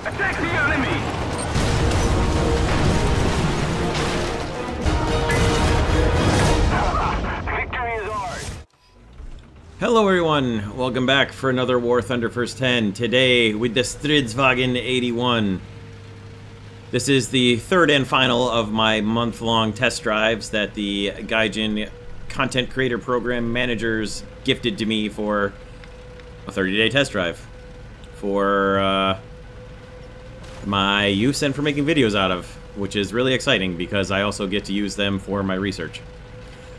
Attack the enemy! Victory is ours! Hello everyone, welcome back for another War Thunder First 10. Today with the Stridsvagen 81. This is the third and final of my month-long test drives that the Gaijin Content Creator Program managers gifted to me for a 30-day test drive. For my use and for making videos out of, which is really exciting because I also get to use them for my research.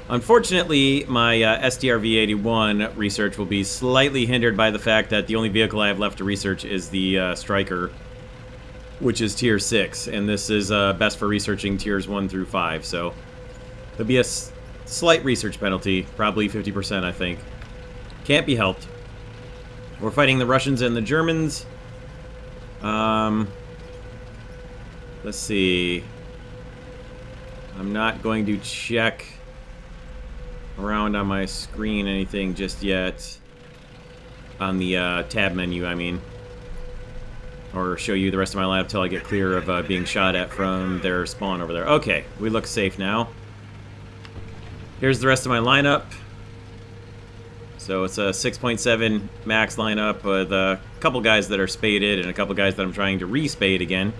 Unfortunately, my Strv-81 research will be slightly hindered by the fact that the only vehicle I have left to research is the Striker, which is tier 6, and this is best for researching tiers 1 through 5, so there'll be a slight research penalty, probably 50% I think. Can't be helped. We're fighting the Russians and the Germans. Let's see. I'm not going to check around on my screen anything just yet. On the tab menu, I mean. Or show you the rest of my lab till I get clear of being shot at from their spawn over there. Okay, we look safe now. Here's the rest of my lineup. So it's a 6.7 max lineup with a couple guys that are spaded and a couple guys that I'm trying to re-spade again.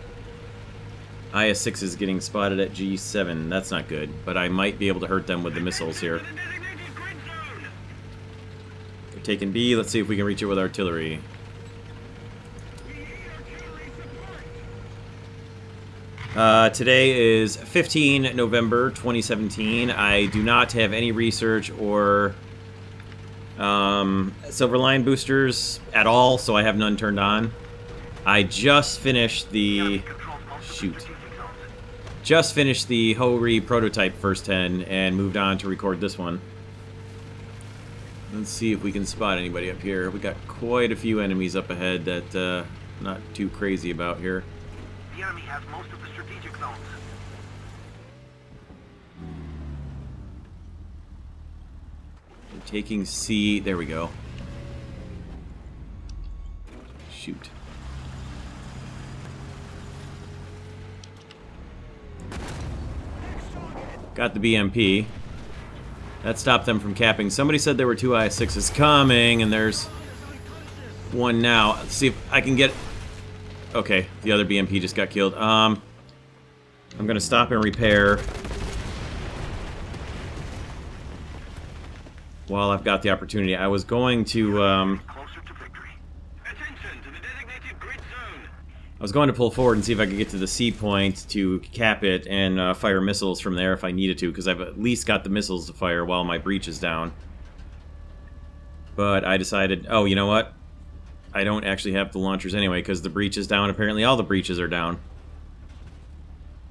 IS-6 is getting spotted at G7. That's not good, but I might be able to hurt them with the missiles here. They're taking B. Let's see if we can reach it with artillery. Today is 15 November 2017. I do not have any research or silver line boosters at all, so I have none turned on. I just finished the Hori prototype first 10 and moved on to record this one. Let's see if we can spot anybody up here. We got quite a few enemies up ahead that not too crazy about here. The enemy has most of the strategic zones. We're taking C. There we go. Shoot. Got the BMP. That stopped them from capping. Somebody said there were two IS-6s coming, and there's one now. Let's see if I can get... Okay, the other BMP just got killed. I'm gonna stop and repair while I've got the opportunity. I was going to, I was going to pull forward and see if I could get to the C point to cap it and fire missiles from there if I needed to, because I've at least got the missiles to fire while my breach is down. But I decided, oh, you know what? I don't actually have the launchers anyway, because the breach is down. Apparently all the breaches are down.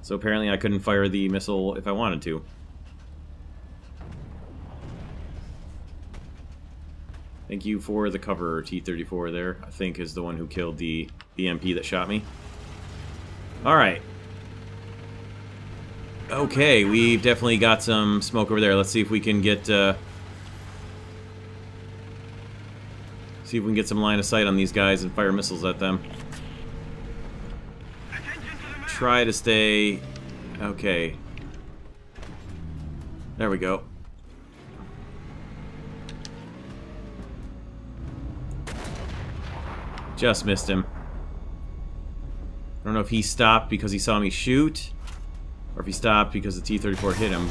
So apparently I couldn't fire the missile if I wanted to. Thank you for the cover, T-34 there. I think is the one who killed the BMP that shot me. Alright. Okay, we've definitely got some smoke over there. Let's see if we can get... see if we can get some line of sight on these guys and fire missiles at them. Try to stay... Okay. There we go. Just missed him. I don't know if he stopped because he saw me shoot, or if he stopped because the T-34 hit him.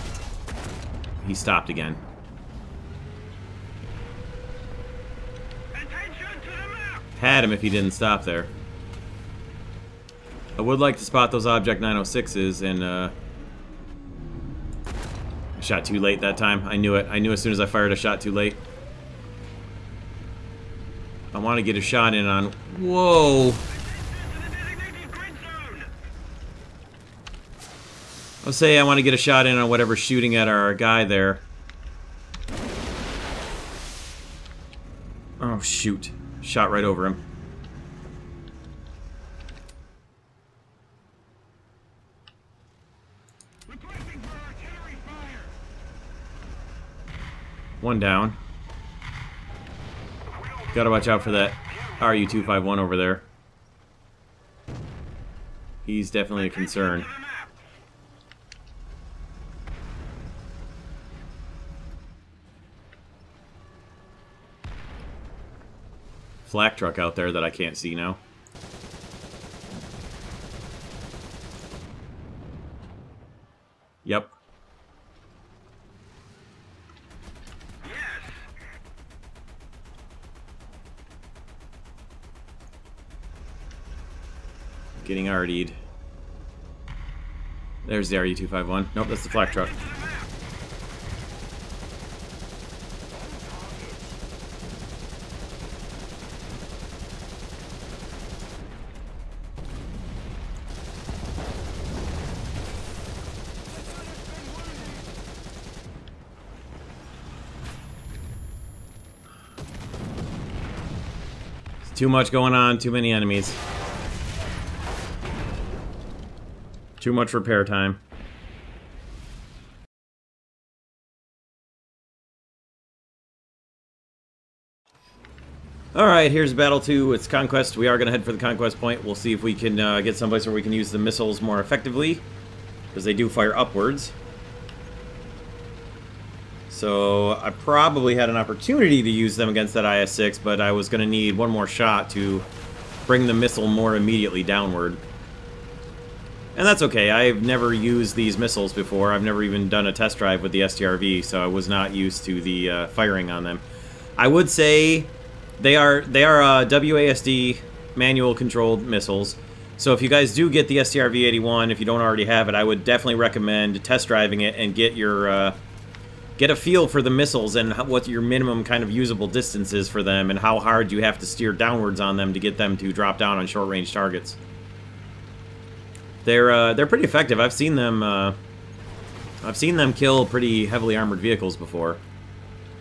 He stopped again. Had him if he didn't stop there. I would like to spot those Object 906s, and I shot too late that time. I knew it. I knew as soon as I fired, I shot too late. I want to get a shot in on... Whoa! I'll say I want to get a shot in on whatever's shooting at our guy there. Oh, shoot. Shot right over him. One down. Gotta watch out for that RU-251 over there. He's definitely a concern. Flak truck out there that I can't see now. Yep. Getting RD'd. There's the RU-251. Nope, that's the flak truck. Too much going on, too many enemies. Too much repair time. Alright, here's Battle 2. It's Conquest. We are going to head for the Conquest point. We'll see if we can get someplace where we can use the missiles more effectively, because they do fire upwards. So I probably had an opportunity to use them against that IS-6, but I was going to need one more shot to bring the missile more immediately downward. And that's okay. I've never used these missiles before. I've never even done a test drive with the STRV, so I was not used to the firing on them. I would say they are WASD manual-controlled missiles. So if you guys do get the STRV-81, if you don't already have it, I would definitely recommend test driving it and get your get a feel for the missiles and what your minimum kind of usable distance is for them and how hard you have to steer downwards on them to get them to drop down on short-range targets. They're pretty effective. I've seen them kill pretty heavily armored vehicles before.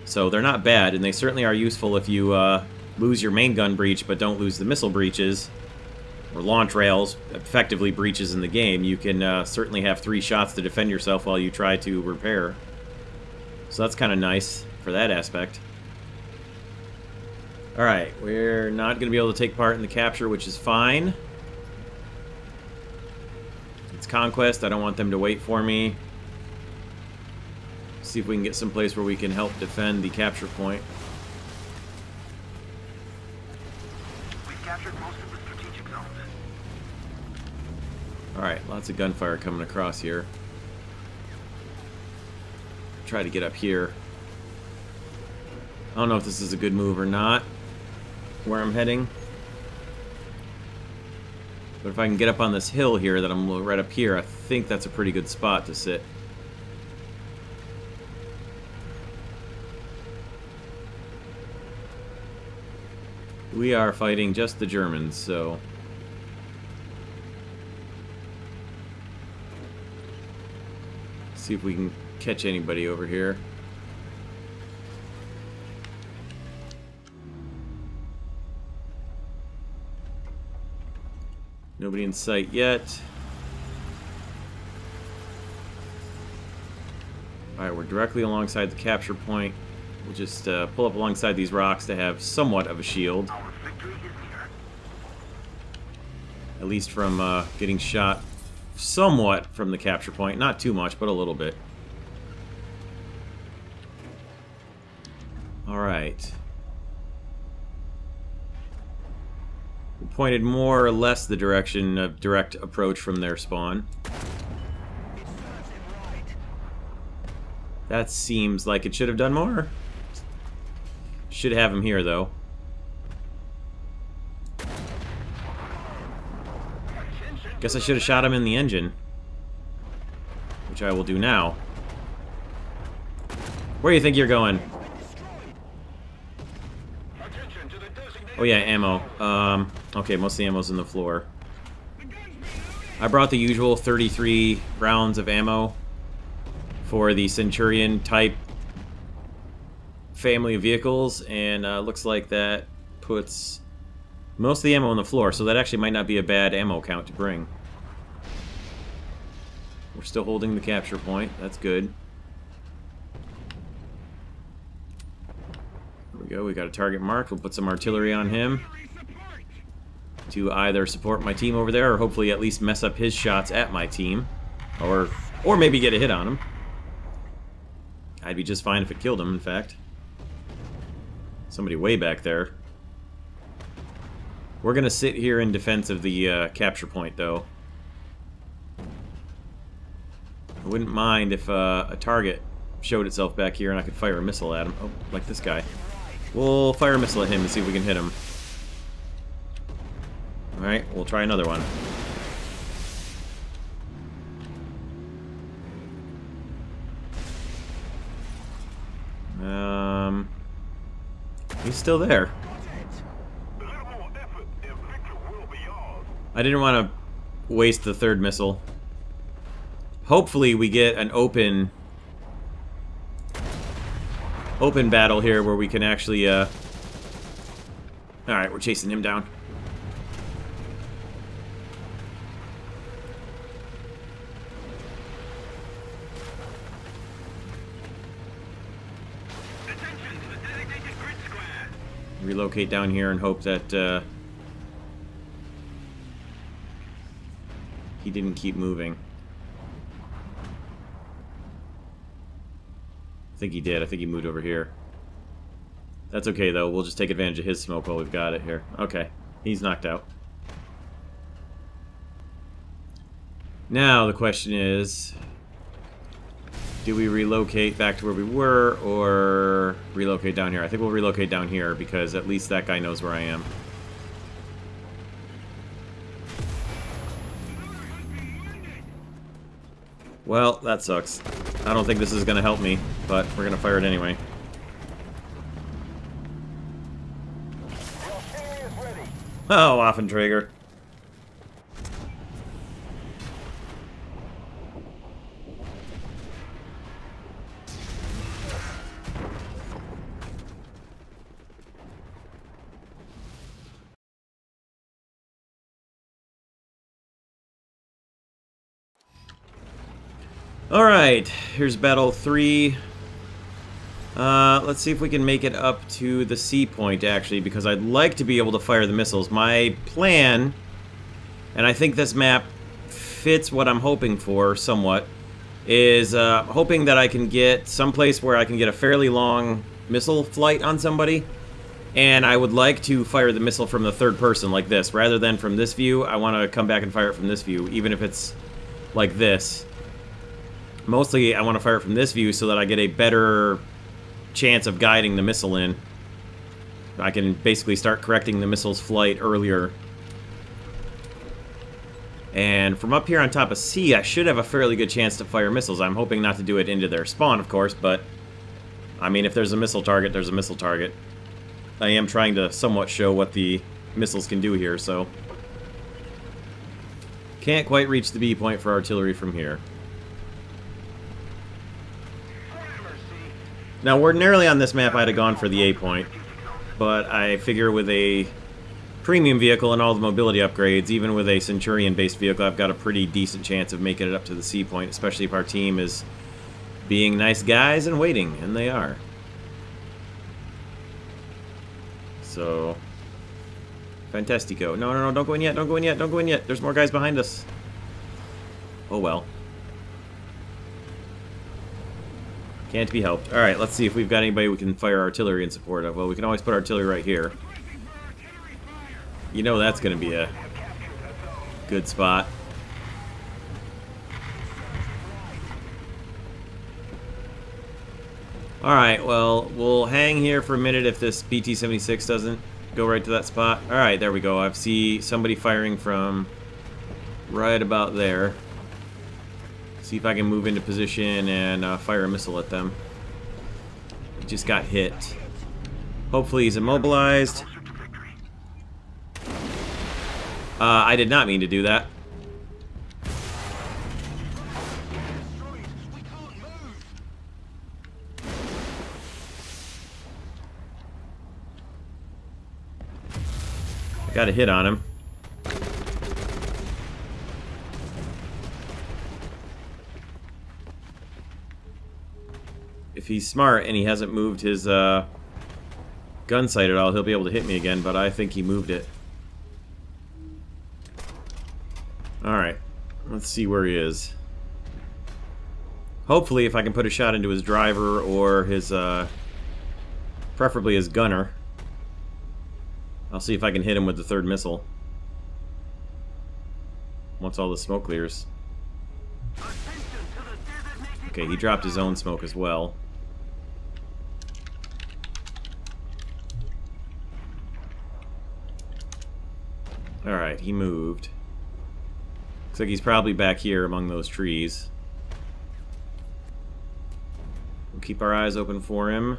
So they're not bad, and they certainly are useful if you lose your main gun breach but don't lose the missile breaches or launch rails, effectively breaches in the game. You can certainly have 3 shots to defend yourself while you try to repair. So that's kind of nice for that aspect. Alright, we're not going to be able to take part in the capture, which is fine. It's Conquest. I don't want them to wait for me. See if we can get someplace where we can help defend the capture point. We've captured most of the strategic zones. Alright, lots of gunfire coming across here. Try to get up here. I don't know if this is a good move or not, where I'm heading. But if I can get up on this hill here that I'm right up here, I think that's a pretty good spot to sit. We are fighting just the Germans, so... see if we can catch anybody over here. Nobody in sight yet. Alright, we're directly alongside the capture point. We'll just pull up alongside these rocks to have somewhat of a shield. Our victory is near. At least from getting shot somewhat from the capture point. Not too much, but a little bit. Alright. We pointed more or less the direction of direct approach from their spawn. That seems like it should have done more. Should have him here, though. Guess I should have shot him in the engine. Which I will do now. Where do you think you're going? Oh yeah, ammo. Okay, most of the ammo's in the floor. I brought the usual 33 rounds of ammo for the Centurion type family of vehicles, and looks like that puts most of the ammo on the floor, so that actually might not be a bad ammo count to bring. We're still holding the capture point. That's good. There we go. We got a target marked. We'll put some artillery on him. to either support my team over there or hopefully at least mess up his shots at my team. Or maybe get a hit on him. I'd be just fine if it killed him, in fact. Somebody way back there. We're gonna sit here in defense of the capture point, though. I wouldn't mind if a target showed itself back here and I could fire a missile at him. Oh, like this guy. We'll fire a missile at him and see if we can hit him. Alright, we'll try another one. He's still there. I didn't want to waste the third missile. Hopefully we get an open battle here where we can actually alright, we're chasing him down. Relocate down here and hope that he didn't keep moving. I think he did. I think he moved over here. That's okay, though. We'll just take advantage of his smoke while we've got it here. Okay. He's knocked out. Now, the question is... do we relocate back to where we were, or relocate down here? I think we'll relocate down here, because at least that guy knows where I am. Well, that sucks. I don't think this is going to help me, but we're going to fire it anyway. Oh, Waffenträger. Alright, here's battle 3. Let's see if we can make it up to the C point, actually, because I'd like to be able to fire the missiles. My plan, and I think this map fits what I'm hoping for somewhat, is hoping that I can get someplace where I can get a fairly long missile flight on somebody, and I would like to fire the missile from the third person like this. Rather than from this view, I want to come back and fire it from this view, even if it's like this. Mostly, I want to fire it from this view so that I get a better chance of guiding the missile in. I can basically start correcting the missile's flight earlier. And from up here on top of C, I should have a fairly good chance to fire missiles. I'm hoping not to do it into their spawn, of course, but... I mean, if there's a missile target, there's a missile target. I am trying to somewhat show what the missiles can do here, so... can't quite reach the B point for artillery from here. Now, ordinarily on this map, I'd have gone for the A point, but I figure with a premium vehicle and all the mobility upgrades, even with a Centurion-based vehicle, I've got a pretty decent chance of making it up to the C point, especially if our team is being nice guys and waiting, and they are. So, fantastico. No, no, no, don't go in yet, don't go in yet, don't go in yet. There's more guys behind us. Oh well. Can't be helped. Alright, let's see if we've got anybody we can fire artillery in support of. Well, we can always put artillery right here. You know that's going to be a good spot. Alright, well, we'll hang here for a minute if this BT-76 doesn't go right to that spot. Alright, there we go. I see somebody firing from right about there. See if I can move into position and fire a missile at them. He just got hit. Hopefully he's immobilized. I did not mean to do that. I got a hit on him. If he's smart and he hasn't moved his gun sight at all, he'll be able to hit me again, but I think he moved it. Alright. Let's see where he is. Hopefully, if I can put a shot into his driver or his, preferably his gunner. I'll see if I can hit him with the third missile. Once all the smoke clears. Okay, he dropped his own smoke as well. Alright, he moved. Looks like he's probably back here among those trees. We'll keep our eyes open for him.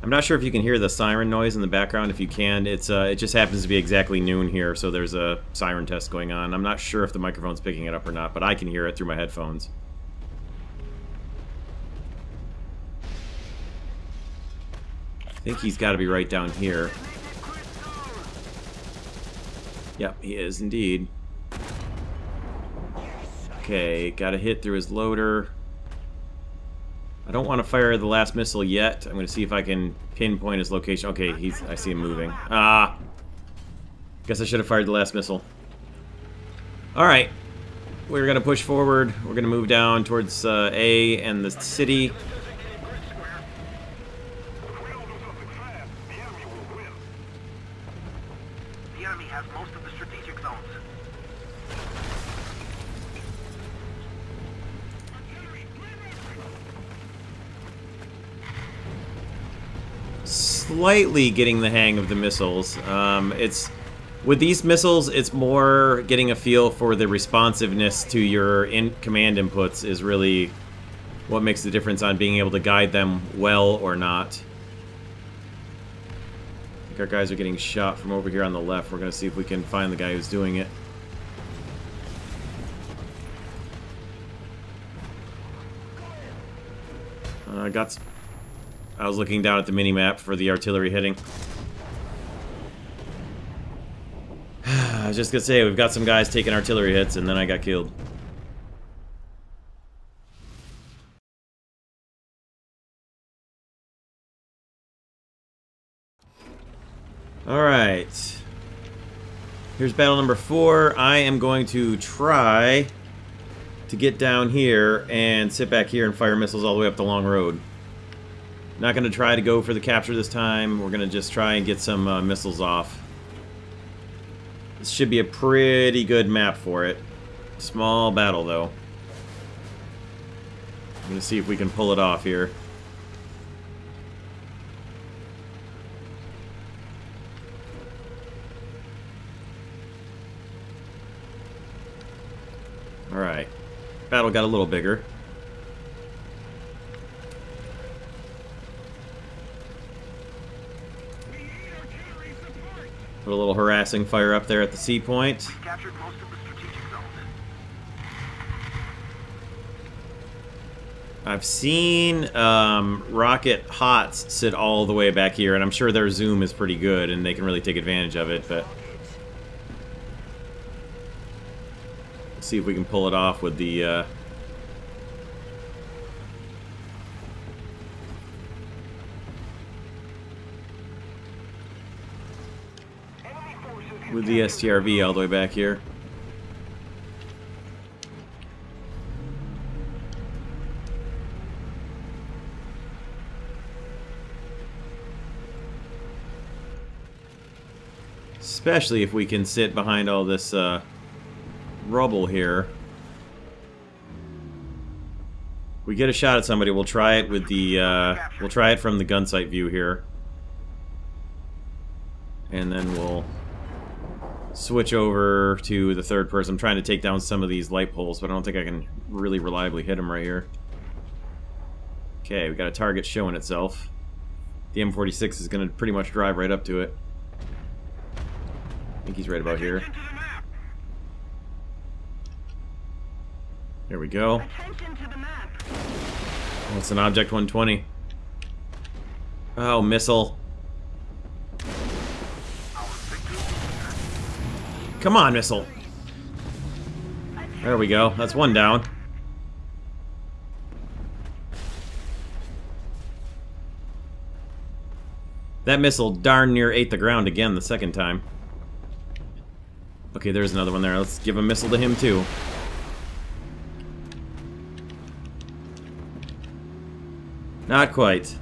I'm not sure if you can hear the siren noise in the background. If you can, it just happens to be exactly noon here, so there's a siren test going on. I'm not sure if the microphone's picking it up or not, but I can hear it through my headphones. I think he's got to be right down here. Yep, he is indeed. Okay, got a hit through his loader. I don't want to fire the last missile yet. I'm going to see if I can pinpoint his location. Okay, I see him moving. Ah! Guess I should have fired the last missile. Alright. We're going to push forward. We're going to move down towards A and the city. The enemy has most of the strategic zones. Slightly getting the hang of the missiles. With these missiles, it's more getting a feel for the responsiveness to your command inputs is really what makes the difference on being able to guide them well or not. I think our guys are getting shot from over here on the left. We're going to see if we can find the guy who's doing it. I was looking down at the mini-map for the artillery hitting. I was just gonna say, we've got some guys taking artillery hits, and then I got killed. Alright. Here's battle number 4. I am going to try to get down here and sit back here and fire missiles all the way up the long road. Not going to try to go for the capture this time. We're going to just try and get some missiles off. This should be a pretty good map for it. Small battle, though. I'm going to see if we can pull it off here. Alright. Battle got a little bigger. Put a little harassing fire up there at the C point. We captured most of the strategic zones. I've seen rocket hots sit all the way back here, and I'm sure their zoom is pretty good, and they can really take advantage of it, but... Let's see if we can pull it off with the... with the Strv all the way back here. Especially if we can sit behind all this rubble here. If we get a shot at somebody, we'll try it with the we'll try it from the gun sight view here. And then we'll switch over to the third person. I'm trying to take down some of these light poles, but I don't think I can really reliably hit them right here. Okay, we got a target showing itself. The M46 is going to pretty much drive right up to it. I think he's right about here. There we go. Oh, it's an Object 120. Oh, missile. Come on, missile. There we go. That's one down. That missile darn near ate the ground again the second time. Okay, there's another one there. Let's give a missile to him, too. Not quite.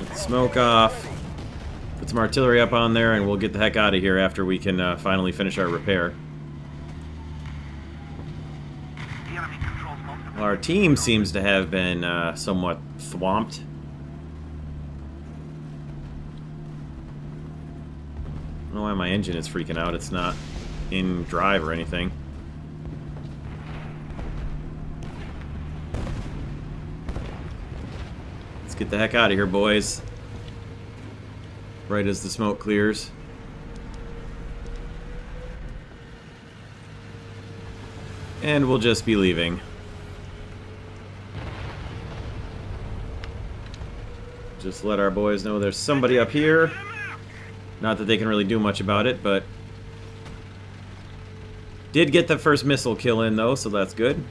Let's smoke off. Put some artillery up on there, and we'll get the heck out of here after we can finally finish our repair. Well, our team seems to have been somewhat swamped. I don't know why my engine is freaking out. It's not in drive or anything. Let's get the heck out of here, boys. Right as the smoke clears. And we'll just be leaving. Just let our boys know there's somebody up here. Not that they can really do much about it, but... Did get the first missile kill in, though, so that's good.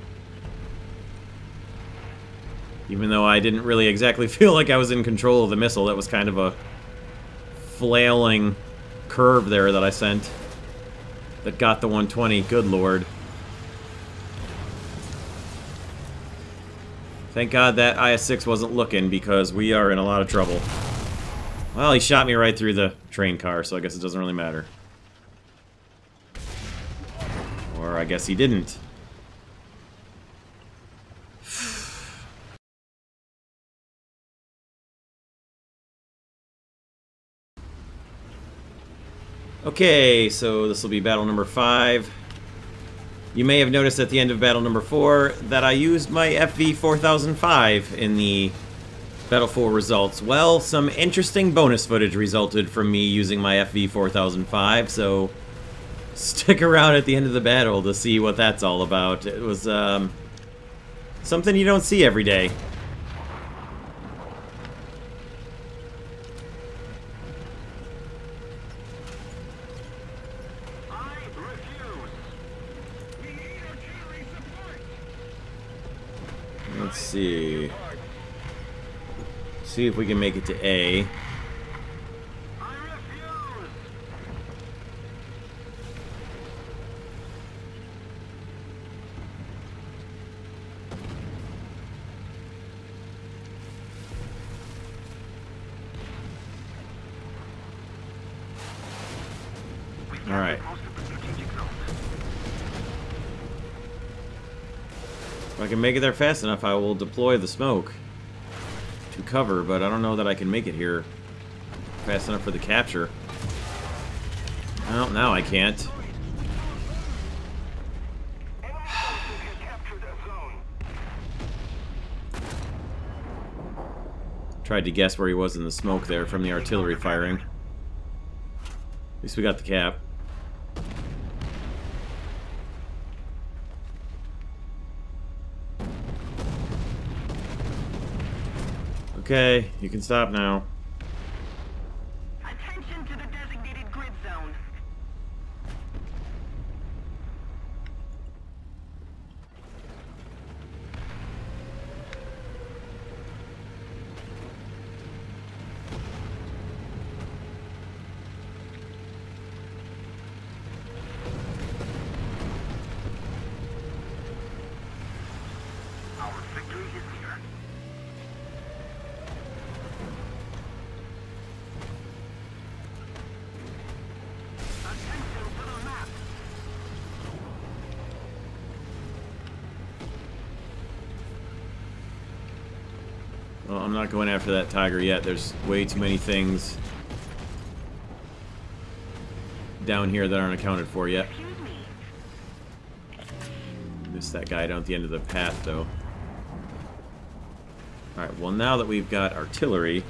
Even though I didn't really exactly feel like I was in control of the missile. That was kind of a flailing curve there that I sent. That got the 120. Good lord. Thank God that IS-6 wasn't looking, because we are in a lot of trouble. Well, he shot me right through the train car, so I guess it doesn't really matter. Or I guess he didn't. Okay, so this will be battle number 5. You may have noticed at the end of battle number 4 that I used my FV4005 in the Battle 4 results. Well, some interesting bonus footage resulted from me using my FV4005, so stick around at the end of the battle to see what that's all about. It was something you don't see every day. Let's see. See if we can make it to A. All right. If I can make it there fast enough, I will deploy the smoke to cover, but I don't know that I can make it here fast enough for the capture. Well, now I can't. Tried to guess where he was in the smoke there from the artillery firing. At least we got the cap. Okay, you can stop now. Attention to the designated grid zone. Our victory is near. Well, I'm not going after that tiger yet. There's way too many things down here that aren't accounted for yet. Missed that guy down at the end of the path, though. Alright, well, now that we've got artillery,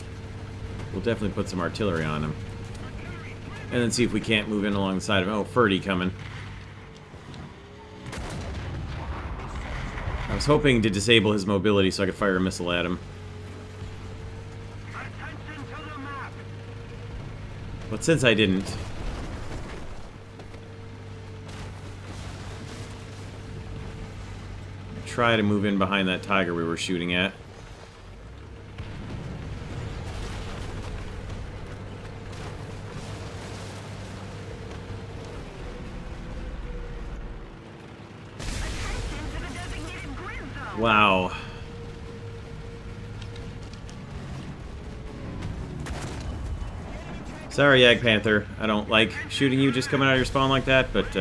we'll definitely put some artillery on him. And then see if we can't move in along the side of him. Oh, Ferdy coming. I was hoping to disable his mobility so I could fire a missile at him. But since I didn't... try to move in behind that tiger we were shooting at. Wow. Sorry, Yag Panther. I don't like shooting you just coming out of your spawn like that, but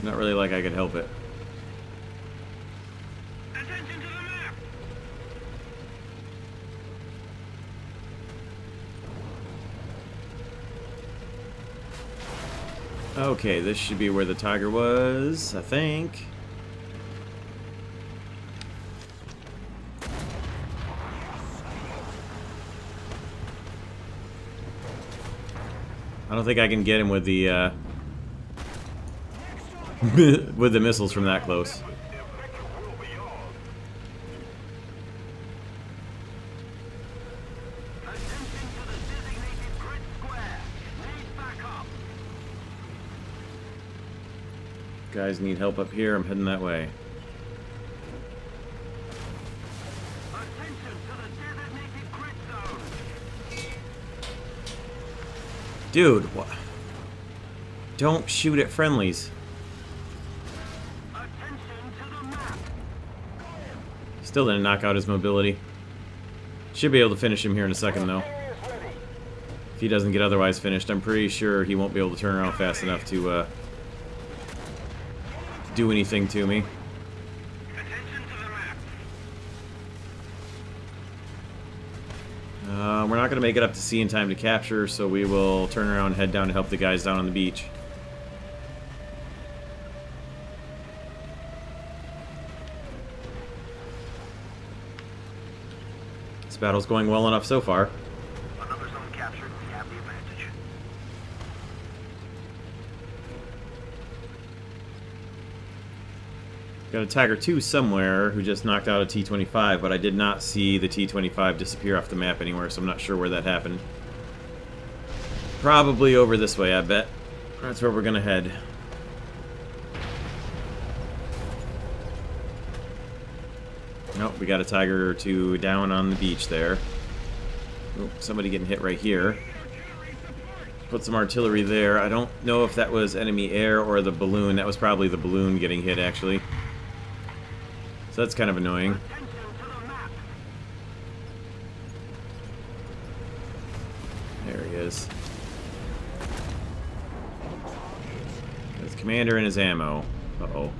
not really like I could help it. Attention to the map. Okay, this should be where the tiger was, I think. I don't think I can get him with the with the missiles from that close. Guys need help up here. I'm heading that way. Dude, what? Don't shoot at friendlies. Still didn't knock out his mobility. Should be able to finish him here in a second, though. If he doesn't get otherwise finished, I'm pretty sure he won't be able to turn around fast enough to do anything to me. We're not going to make it up to sea in time to capture, so we will turn around and head down to help the guys down on the beach. This battle's going well enough so far. Another zone captured. We have the advantage. Got a Tiger 2 somewhere who just knocked out a T-25, but I did not see the T-25 disappear off the map anywhere, so I'm not sure where that happened. Probably over this way, I bet. That's where we're gonna head. Nope, we got a Tiger 2 down on the beach there. Oh, somebody getting hit right here. Put some artillery there. I don't know if that was enemy air or the balloon. That was probably the balloon getting hit, actually. So that's kind of annoying. There he is. His commander and his ammo. Uh-oh.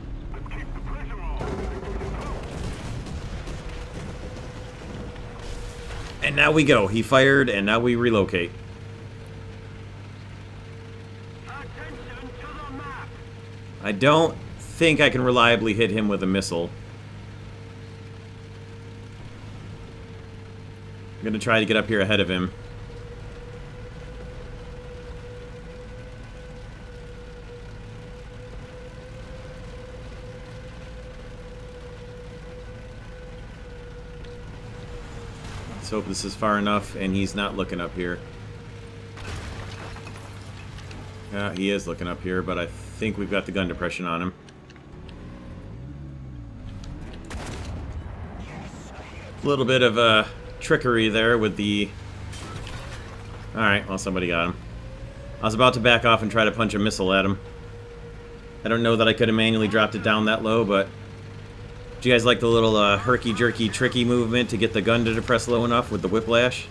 And now we go. He fired, and now we relocate. I don't think I can reliably hit him with a missile. I'm gonna try to get up here ahead of him. Let's hope this is far enough and he's not looking up here. Yeah, he is looking up here, but I think we've got the gun depression on him. A little bit of trickery there with the... Alright, well, somebody got him. I was about to back off and try to punch a missile at him. I don't know that I could have manually dropped it down that low, but... Do you guys like the little herky-jerky, tricky movement to get the gun to depress low enough with the whiplash?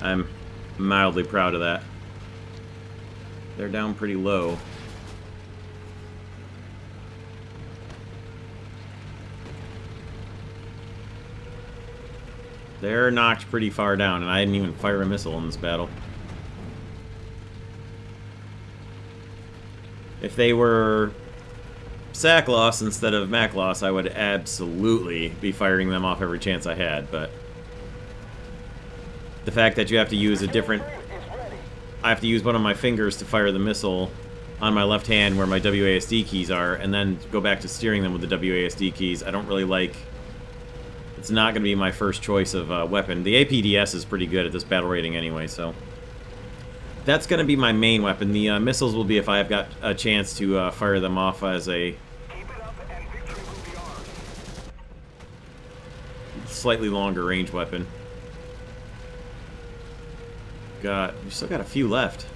I'm mildly proud of that. They're down pretty low. They're knocked pretty far down, and I didn't even fire a missile in this battle. If they were SAC loss instead of MAC loss, I would absolutely be firing them off every chance I had, but the fact that you have to use a different... I have to use one of my fingers to fire the missile on my left hand where my WASD keys are, and then go back to steering them with the WASD keys, I don't really like... It's not going to be my first choice of weapon. The APDS is pretty good at this battle rating anyway, so... That's going to be my main weapon. The missiles will be if I've got a chance to fire them off as a... slightly longer range weapon. We still got a few left.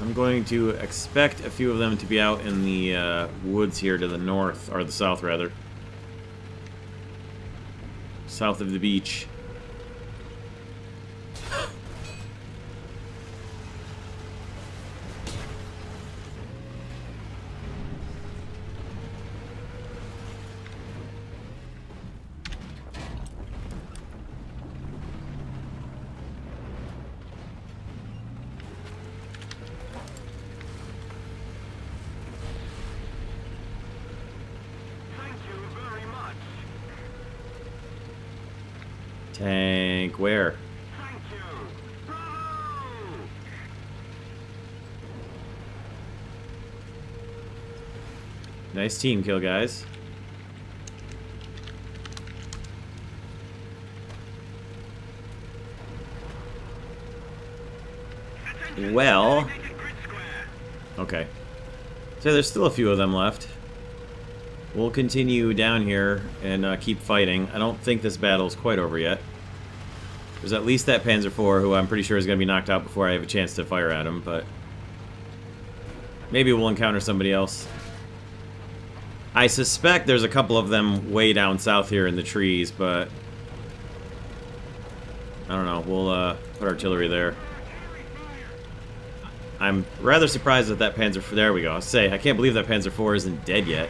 I'm going to expect a few of them to be out in the woods here to the north, or the south rather. South of the beach. Tank, where? Thank you. Bravo! Nice team kill, guys. Well, okay. So there's still a few of them left. We'll continue down here and keep fighting. I don't think this battle's quite over yet. There's at least that Panzer IV, who I'm pretty sure is going to be knocked out before I have a chance to fire at him, but maybe we'll encounter somebody else. I suspect there's a couple of them way down south here in the trees, but I don't know. We'll put artillery there. I'm rather surprised that that Panzer IV... There we go. I can't believe that Panzer IV isn't dead yet.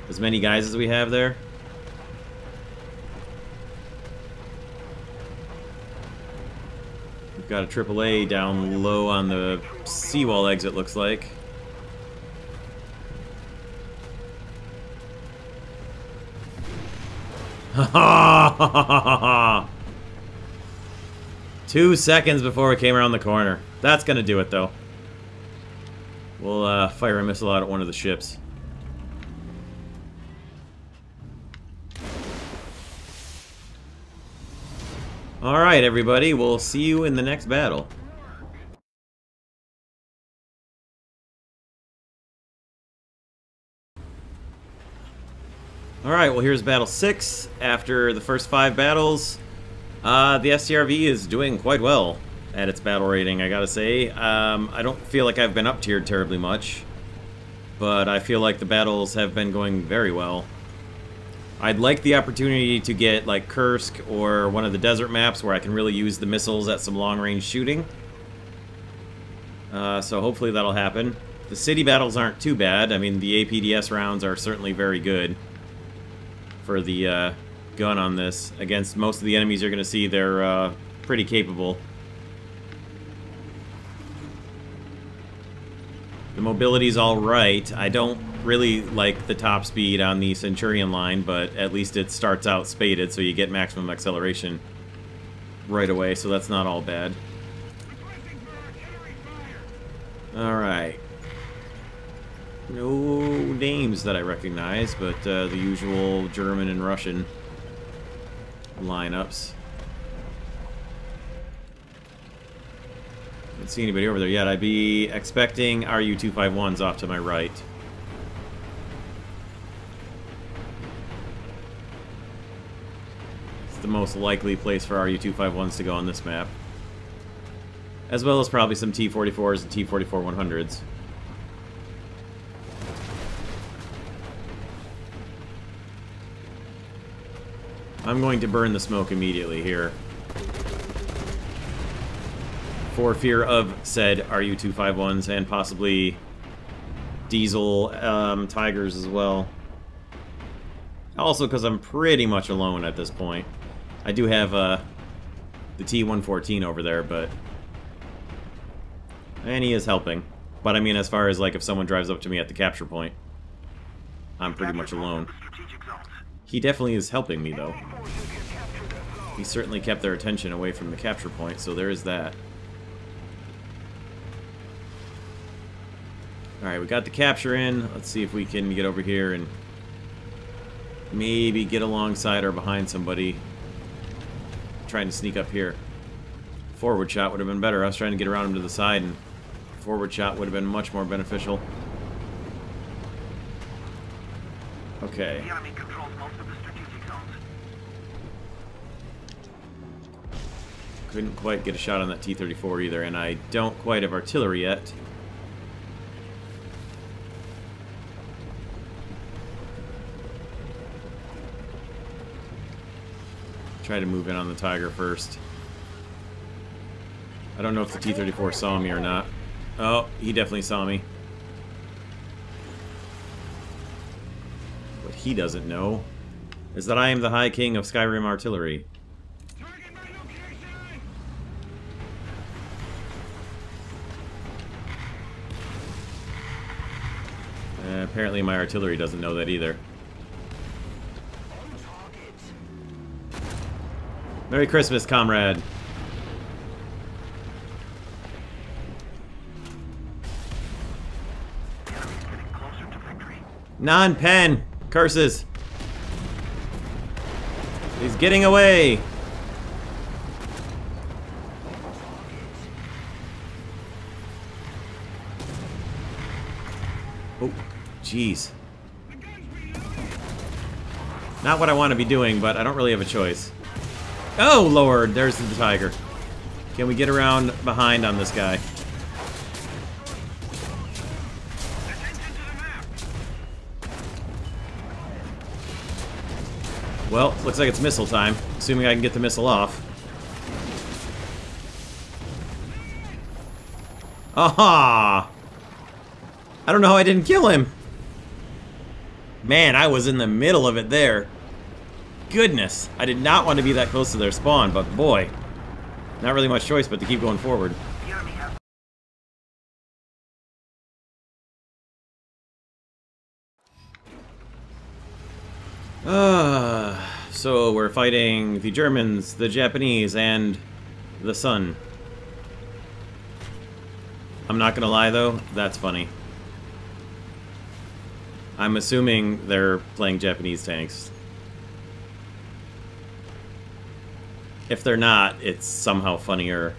As many guys as we have there. We've got a AAA down low on the seawall exit, looks like. Ha ha ha! 2 seconds before we came around the corner. That's gonna do it, though. We'll fire a missile out at one of the ships. Alright, everybody. We'll see you in the next battle. Alright, well here's Battle 6. After the first 5 battles, the STRV is doing quite well at its battle rating, I gotta say. I don't feel like I've been up-tiered terribly much, but I feel like the battles have been going very well. I'd like the opportunity to get, like, Kursk or one of the desert maps where I can really use the missiles at some long-range shooting. So hopefully that'll happen. The city battles aren't too bad. I mean, the APDS rounds are certainly very good for the gun on this. Against most of the enemies you're going to see, they're pretty capable. The mobility's alright. I don't really like the top speed on the Centurion line, but at least it starts out spaded, so you get maximum acceleration right away, so that's not all bad. Alright. No names that I recognize, but the usual German and Russian lineups. Don't see anybody over there yet. I'd be expecting RU-251s off to my right. It's the most likely place for RU-251s to go on this map. As well as probably some T-44s and T-44-100s. I'm going to burn the smoke immediately here, for fear of said RU-251s and possibly diesel Tigers as well. Also because I'm pretty much alone at this point. I do have the T-114 over there, but... and he is helping. But I mean, as far as like if someone drives up to me at the capture point, I'm pretty much alone. He definitely is helping me, though. He certainly kept their attention away from the capture point, so there is that. Alright, we got the capture in. Let's see if we can get over here and maybe get alongside or behind somebody trying to sneak up here. Forward shot would have been better. I was trying to get around him to the side, and forward shot would have been much more beneficial. Okay. The enemy controls most of the strategic zones. Couldn't quite get a shot on that T-34 either, and I don't quite have artillery yet. Try to move in on the Tiger first. I don't know if the T-34 saw me or not. Oh, he definitely saw me. What he doesn't know is that I am the High King of Skyrim Artillery. Apparently my artillery doesn't know that either. Merry Christmas, comrade. Non-pen! Curses! He's getting away! Oh, jeez. Not what I want to be doing, but I don't really have a choice. Oh, Lord! There's the Tiger. Can we get around behind on this guy? Well, looks like it's missile time, assuming I can get the missile off. Aha! I don't know how I didn't kill him. Man, I was in the middle of it there. Goodness, I did not want to be that close to their spawn, but boy, not really much choice but to keep going forward. So we're fighting the Germans, the Japanese, and the sun. I'm not gonna lie though, that's funny. I'm assuming they're playing Japanese tanks. If they're not, it's somehow funnier.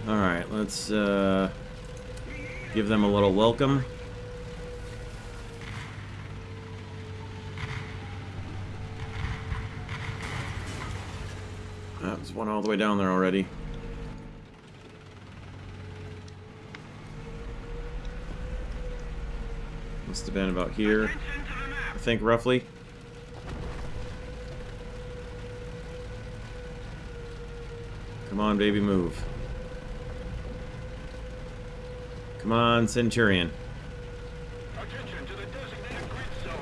Alright, let's give them a little welcome. There's one all the way down there already. Must have been about here, I think, roughly. Come on, baby, move. Come on, Centurion.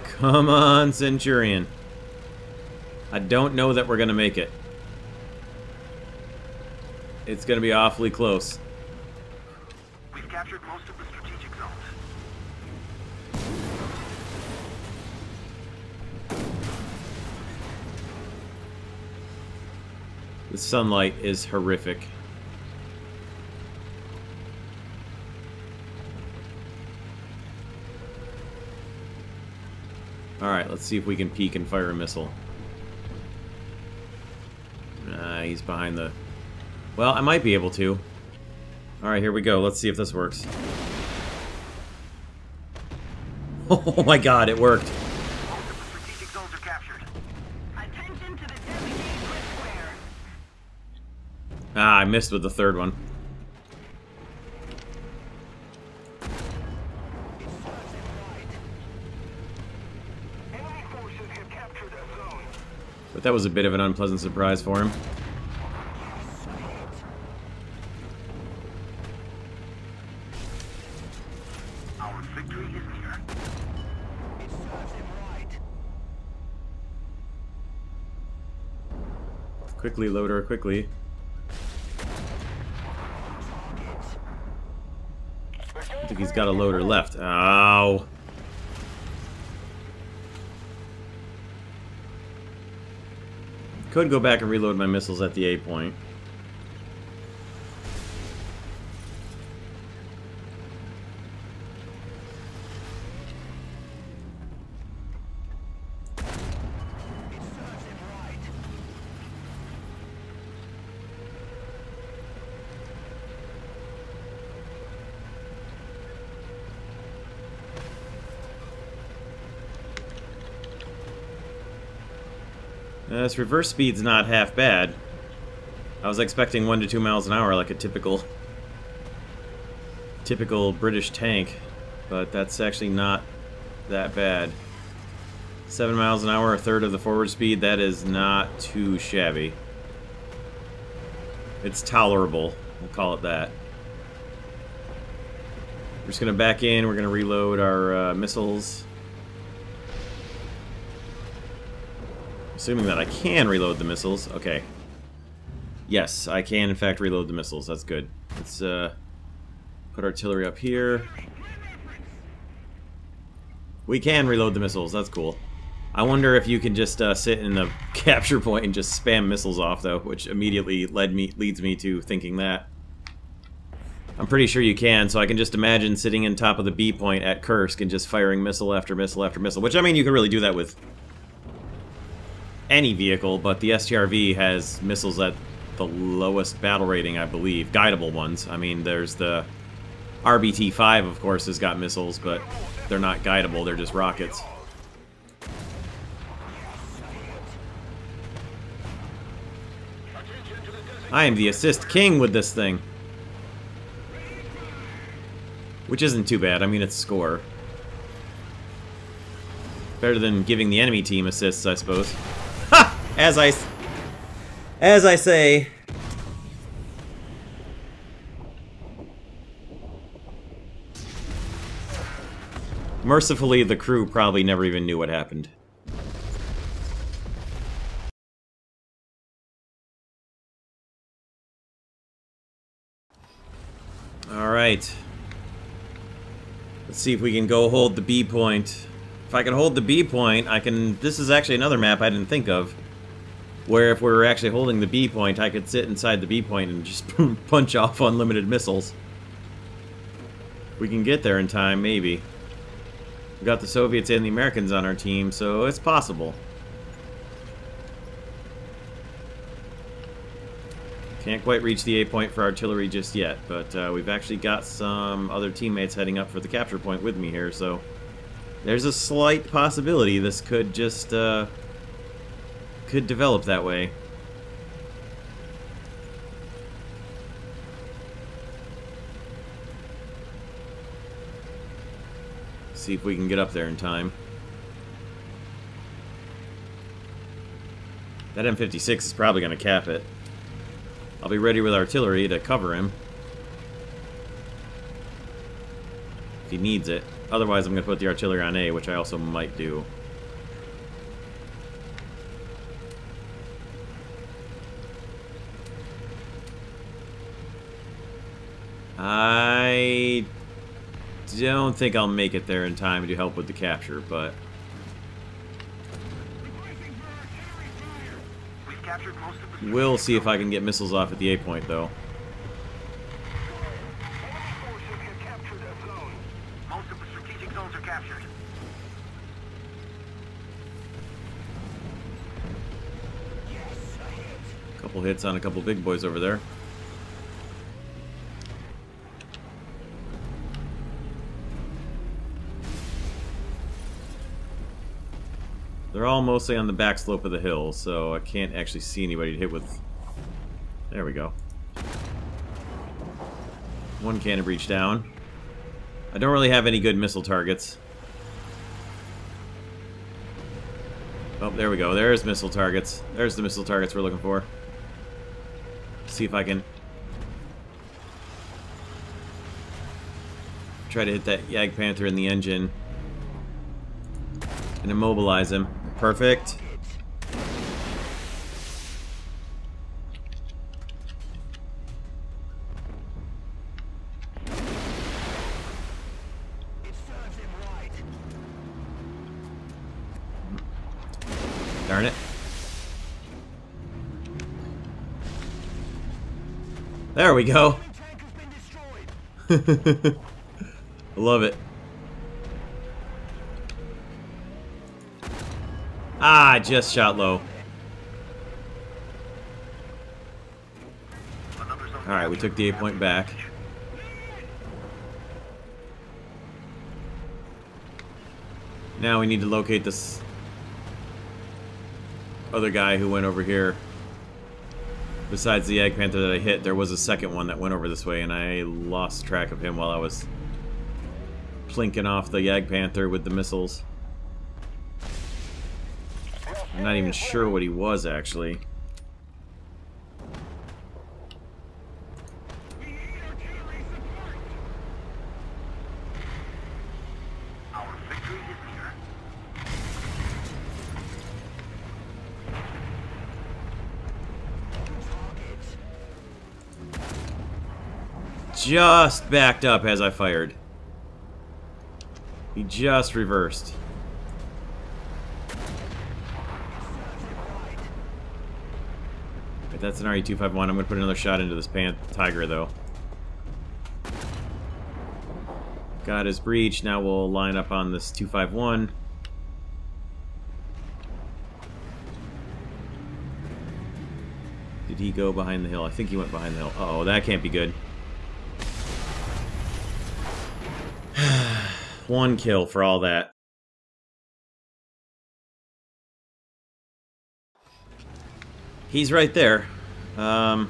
Come on, Centurion. I don't know that we're gonna make it. It's gonna be awfully close. We've captured most of the strategic zones. The sunlight is horrific. Alright, let's see if we can peek and fire a missile. He's behind the... Well, I might be able to. Alright, here we go. Let's see if this works. Oh my god, it worked. Most of the strategic zones are captured. Attention to the designated grid square. Ah, I missed with the third one. Enemy forces have captured a zone. But that was a bit of an unpleasant surprise for him. Our victory is near. It serves him right. Quickly, loader, quickly. I think he's got a loader left. Ow! Could go back and reload my missiles at the A point. This reverse speed's not half bad. I was expecting 1 to 2 miles an hour like a typical British tank, but that's actually not that bad. 7 miles an hour, a third of the forward speed. That is not too shabby. It's tolerable. We'll call it that. We're just going to back in. We're going to reload our missiles. Assuming that I can reload the missiles. Okay. Yes, I can in fact reload the missiles. That's good. Let's put artillery up here. We can reload the missiles. That's cool. I wonder if you can just sit in the capture point and just spam missiles off, though, which immediately leads me to thinking that. I'm pretty sure you can, so I can just imagine sitting in top of the B point at Kursk and just firing missile after missile after missile, which, I mean, you can really do that with any vehicle, but the STRV has missiles at the lowest battle rating, I believe. Guidable ones. I mean, there's the RBT-5, of course, has got missiles, but they're not guidable, they're just rockets. I am the assist king with this thing. Which isn't too bad. I mean, it's score. Better than giving the enemy team assists, I suppose. Ha! As I say. Mercifully, the crew probably never even knew what happened. Alright. Let's see if we can go hold the B point. If I can hold the B point, I can... This is actually another map I didn't think of. Where if we were actually holding the B point, I could sit inside the B point and just punch off unlimited missiles. If we can get there in time, maybe. We've got the Soviets and the Americans on our team, so it's possible. Can't quite reach the A point for artillery just yet, but we've actually got some other teammates heading up for the capture point with me here, so there's a slight possibility this could just could develop that way. See if we can get up there in time. That M56 is probably going to cap it. I'll be ready with artillery to cover him if he needs it. Otherwise, I'm going to put the artillery on A, which I also might do. I don't think I'll make it there in time to help with the capture, but... We'll see if I can get missiles off at the A point, though. Most of the strategic zones are captured. Couple hits on a couple big boys over there. They're all mostly on the back slope of the hill, so I can't actually see anybody to hit with. There we go. One cannon breach down. I don't really have any good missile targets. Oh, there we go. There's missile targets. There's the missile targets we're looking for. See if I can try to hit that Jagdpanther in the engine and immobilize him. Perfect. Darn it. There we go. I love it. Ah, just shot low. Alright, we took the A point back. Now we need to locate this other guy who went over here. Besides the Jagdpanther that I hit, there was a second one that went over this way, and I lost track of him while I was plinking off the Jagdpanther with the missiles. I'm not even sure what he was, actually. Our victory is near. Just backed up as I fired. He just reversed. Right, that's an RE-251. I'm gonna put another shot into this Tiger, though. Got his breach. Now we'll line up on this 251. Did he go behind the hill? I think he went behind the hill. Uh-oh, that can't be good. One kill for all that. He's right there. I'm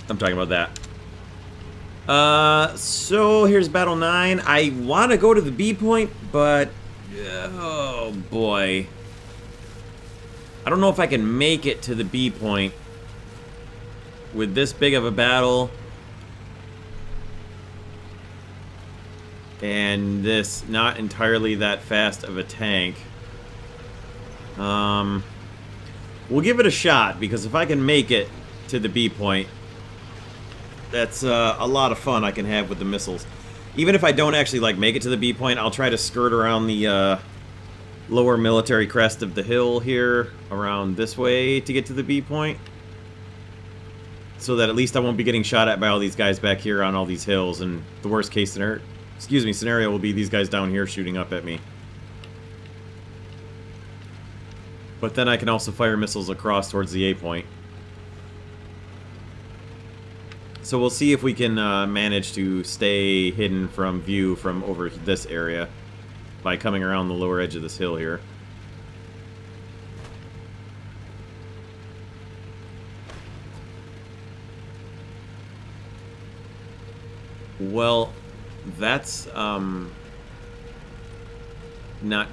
talking about that. So here's Battle 9. I want to go to the B point, but... oh, boy. I don't know if I can make it to the B point with this big of a battle. And this not entirely that fast of a tank. We'll give it a shot, because if I can make it to the B point, that's a lot of fun I can have with the missiles. Even if I don't actually like make it to the B point, I'll try to skirt around the lower military crest of the hill here, around this way to get to the B point. So that at least I won't be getting shot at by all these guys back here on all these hills, and the worst case scenario will be these guys down here shooting up at me. But then I can also fire missiles across towards the A point. So we'll see if we can manage to stay hidden from view from over this area by coming around the lower edge of this hill here. Well, that's not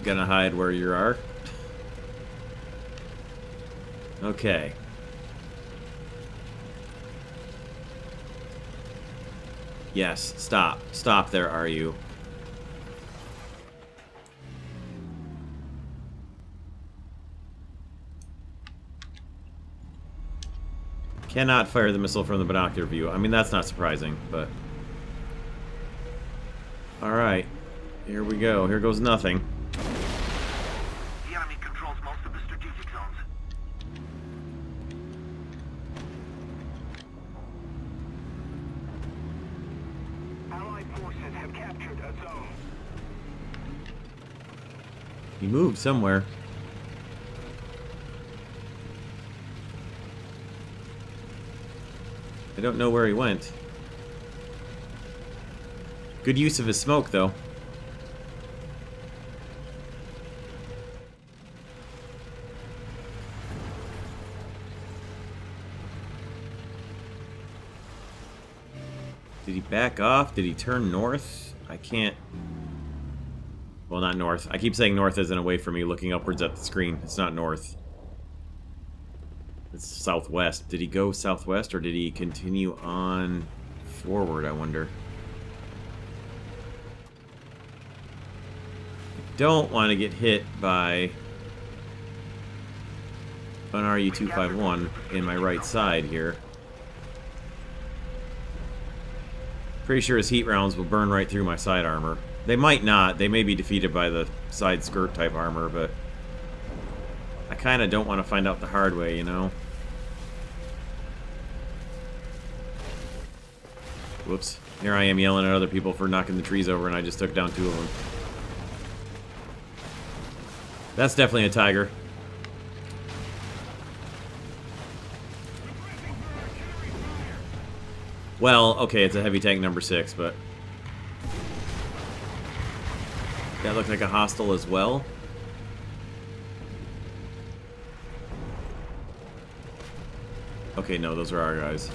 gonna hide where you are. Okay. Yes, stop. Stop there, are you? Cannot fire the missile from the binocular view. I mean, that's not surprising, but... alright. Here we go. Here goes nothing. The enemy controls most of the strategic zones. Allied forces have captured a zone. He moved somewhere. I don't know where he went. Good use of his smoke, though. Did he back off? Did he turn north? I can't... well, not north. I keep saying north as in away from me, looking upwards at the screen. It's not north. It's southwest. Did he go southwest, or did he continue on forward, I wonder? I don't want to get hit by an RU-251 in my right side here. Pretty sure his heat rounds will burn right through my side armor. They might not. They may be defeated by the side skirt type armor, but I kind of don't want to find out the hard way, you know? Whoops. Here I am yelling at other people for knocking the trees over, and I just took down 2 of them. That's definitely a Tiger. Well, okay, it's a heavy tank number 6, but... that looked like a hostile as well. Okay, no, those are our guys.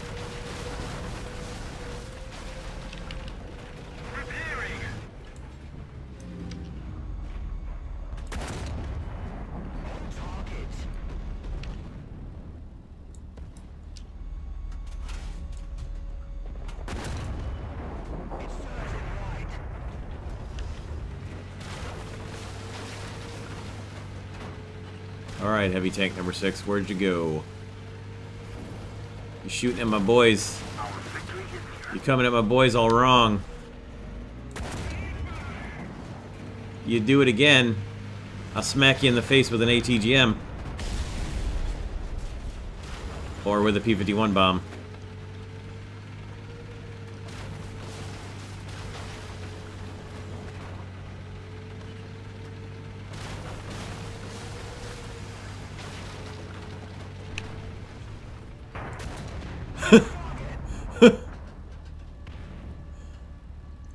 Alright, heavy tank number 6, where'd you go? You shooting at my boys. You coming at my boys all wrong. You do it again, I'll smack you in the face with an ATGM. Or with a P-51 bomb.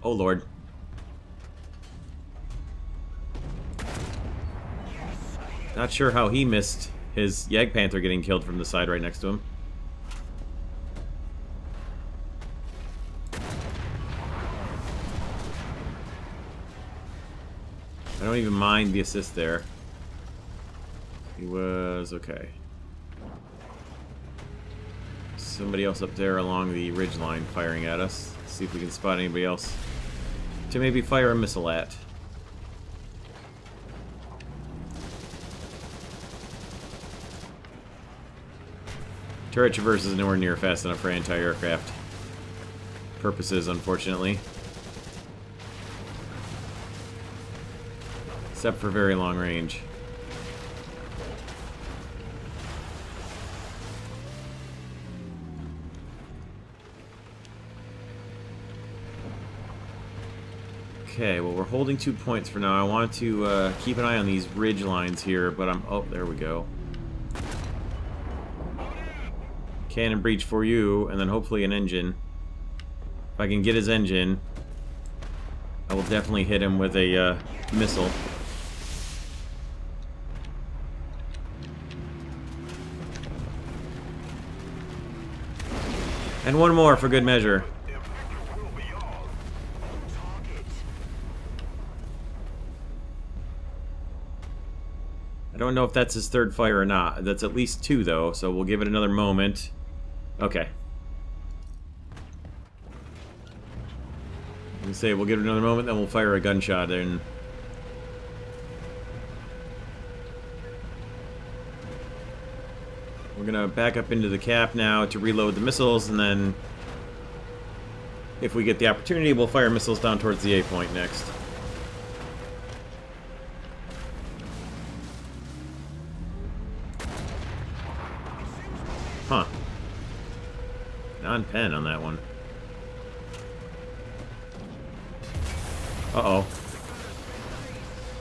Oh Lord. Not sure how he missed his Jagdpanther getting killed from the side right next to him. I don't even mind the assist there. He was okay. Somebody else up there along the ridge line firing at us. Let's see if we can spot anybody else to maybe fire a missile at. Turret traverse is nowhere near fast enough for anti-aircraft purposes, unfortunately. Except for very long range. Okay, well, we're holding 2 points for now. I want to keep an eye on these ridge lines here, but I'm... Oh, there we go. Cannon breach for you, and then hopefully an engine. If I can get his engine, I will definitely hit him with a missile. And one more for good measure. I don't know if that's his third fire or not. That's at least 2, though, so we'll give it another moment. Okay. Let me say we'll give it another moment, then we'll fire a gunshot in. We're gonna back up into the cap now to reload the missiles, and then if we get the opportunity, we'll fire missiles down towards the A point next. Huh. Non-pen on that one. Uh-oh.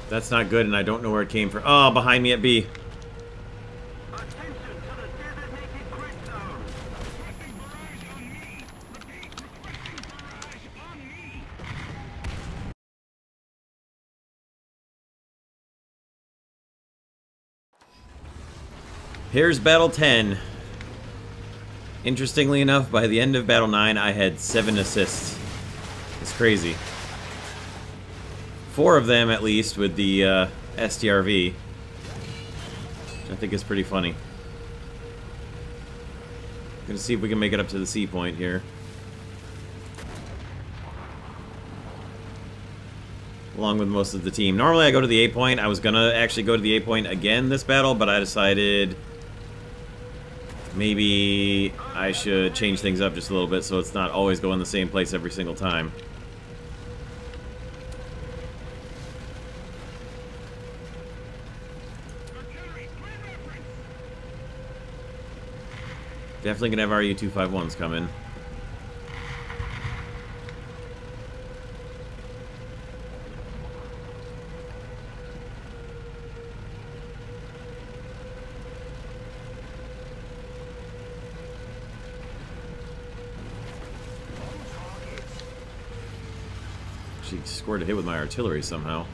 That's not good, and I don't know where it came from. Oh, behind me at B. Here's Battle 10. Interestingly enough, by the end of Battle 9, I had 7 assists. It's crazy. 4 of them, at least, with the STRV. Which I think is pretty funny. Gonna see if we can make it up to the C point here. Along with most of the team. Normally I go to the A point. I was gonna actually go to the A point again this battle, but I decided maybe I should change things up just a little bit so it's not always going the same place every single time. Definitely gonna have RU-251s come in. She scored a hit with my artillery somehow.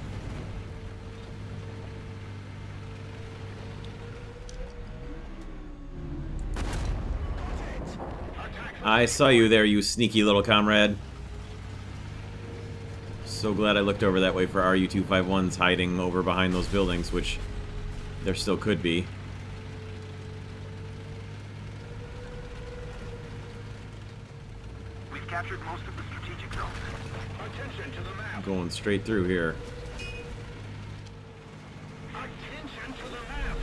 I saw you there, you sneaky little comrade. So glad I looked over that way for RU-251s hiding over behind those buildings, which there still could be. We've captured most of the strategic zones. Attention to the map. Going straight through here. Attention to the map.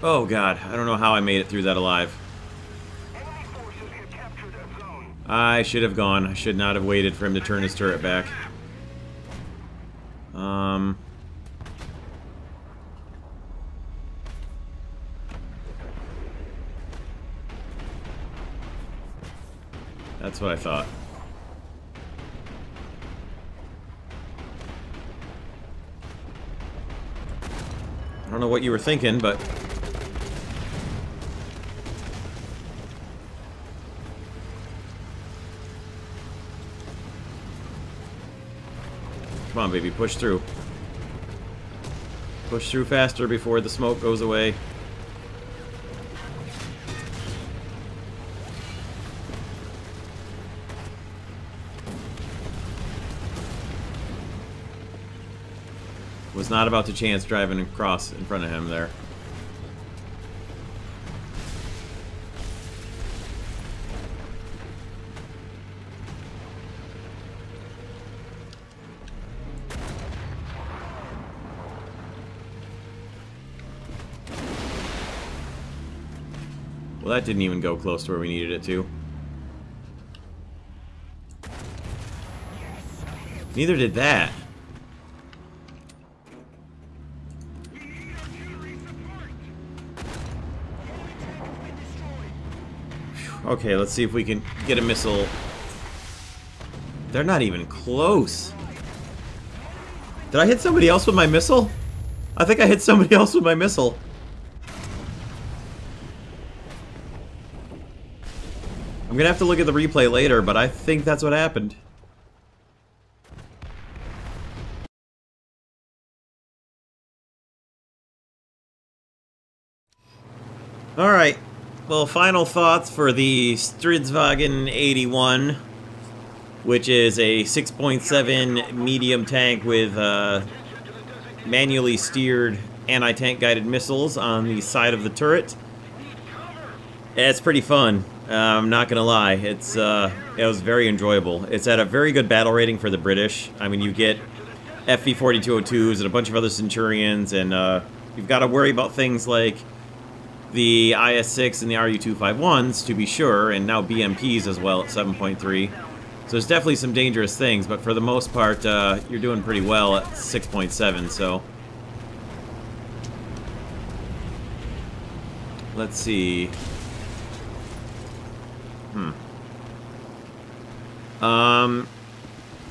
Oh god, I don't know how I made it through that alive. Enemy forces have captured a zone. I should have gone. I should not have waited for him to turn his turret back. That's what I thought. I don't know what you were thinking, but... Come on, baby, push through. Push through faster before the smoke goes away. Was not about to chance driving across in front of him there. Well, that didn't even go close to where we needed it to. Neither did that. Okay, let's see if we can get a missile. They're not even close. Did I hit somebody else with my missile? I think I hit somebody else with my missile. I'm gonna have to look at the replay later, but I think that's what happened. Alright. Well, final thoughts for the Strv 81, which is a 6.7 medium tank with manually steered anti-tank guided missiles on the side of the turret. It's pretty fun. I'm not gonna lie. It was very enjoyable. It's at a very good battle rating for the British. I mean, you get FV-4202s and a bunch of other Centurions, and you've got to worry about things like the IS-6 and the RU-251s, to be sure, and now BMPs as well at 7.3. So there's definitely some dangerous things, but for the most part, you're doing pretty well at 6.7, so... Let's see...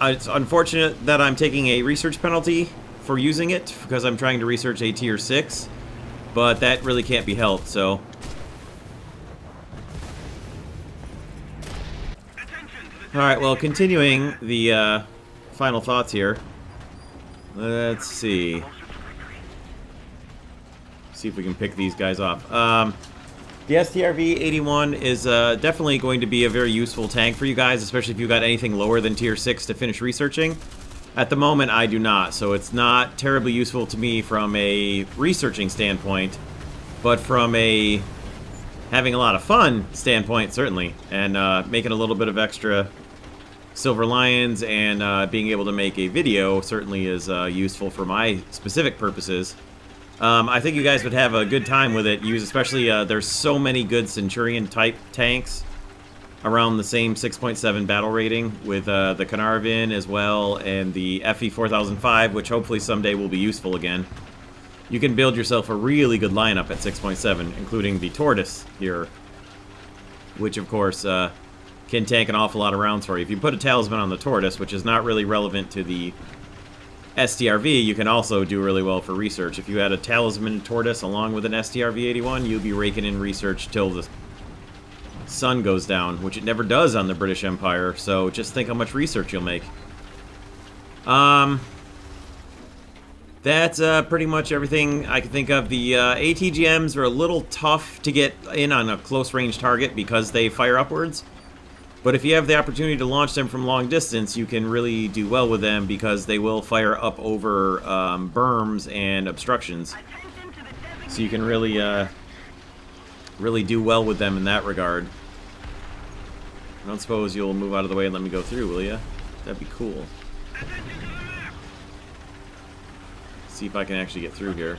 It's unfortunate that I'm taking a research penalty for using it, because I'm trying to research a tier 6. But that really can't be helped, so... Alright, well, continuing the final thoughts here. Let's see. See if we can pick these guys off. The Strv-81 is definitely going to be a very useful tank for you guys, especially if you got anything lower than tier 6 to finish researching. At the moment, I do not, so it's not terribly useful to me from a researching standpoint, but from a having a lot of fun standpoint, certainly, and making a little bit of extra Silver Lions and being able to make a video certainly is useful for my specific purposes. I think you guys would have a good time with it, especially there's so many good Centurion-type tanks around the same 6.7 battle rating with the Carnarvon as well and the FE-4005, which hopefully someday will be useful again. You can build yourself a really good lineup at 6.7, including the Tortoise here, which of course can tank an awful lot of rounds for you. If you put a Talisman on the Tortoise, which is not really relevant to the STRV, you can also do really well for research. If you had a Talisman Tortoise along with an STRV-81, you'd be raking in research till the sun goes down, which it never does on the British Empire, so just think how much research you'll make. That's pretty much everything I can think of. The ATGMs are a little tough to get in on a close-range target because they fire upwards, but if you have the opportunity to launch them from long distance, you can really do well with them because they will fire up over berms and obstructions, so you can really really do well with them in that regard. I don't suppose you'll move out of the way and let me go through, will you? That'd be cool. See if I can actually get through here.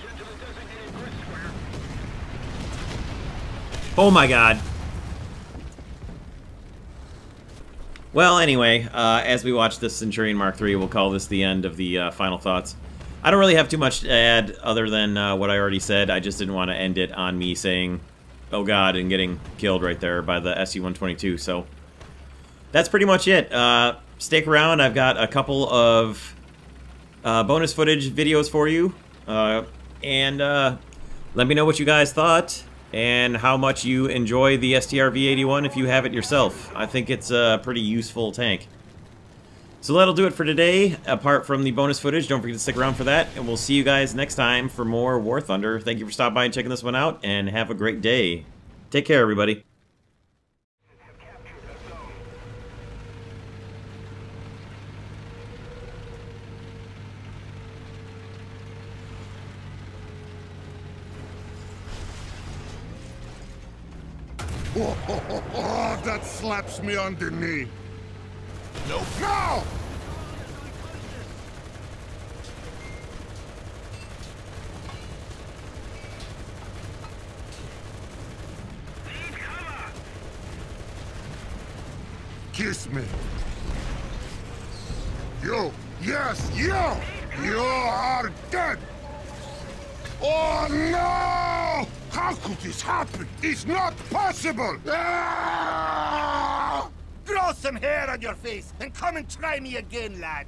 Oh my god. Well, anyway, as we watch this Centurion Mark III, we'll call this the end of the final thoughts. I don't really have too much to add other than what I already said. I just didn't want to end it on me saying, oh god, and getting killed right there by the SU-122, so that's pretty much it. Stick around, I've got a couple of bonus footage videos for you, and let me know what you guys thought, and how much you enjoy the Strv-81 if you have it yourself. I think it's a pretty useful tank. So that'll do it for today, apart from the bonus footage. Don't forget to stick around for that, and we'll see you guys next time for more War Thunder. Thank you for stopping by and checking this one out, and have a great day. Take care, everybody. Oh, that slaps me on the knee. No! No! Kiss me. You, yes, you! You are dead! Oh no! How could this happen? It's not possible! Ah! Grow some hair on your face and come and try me again, lad.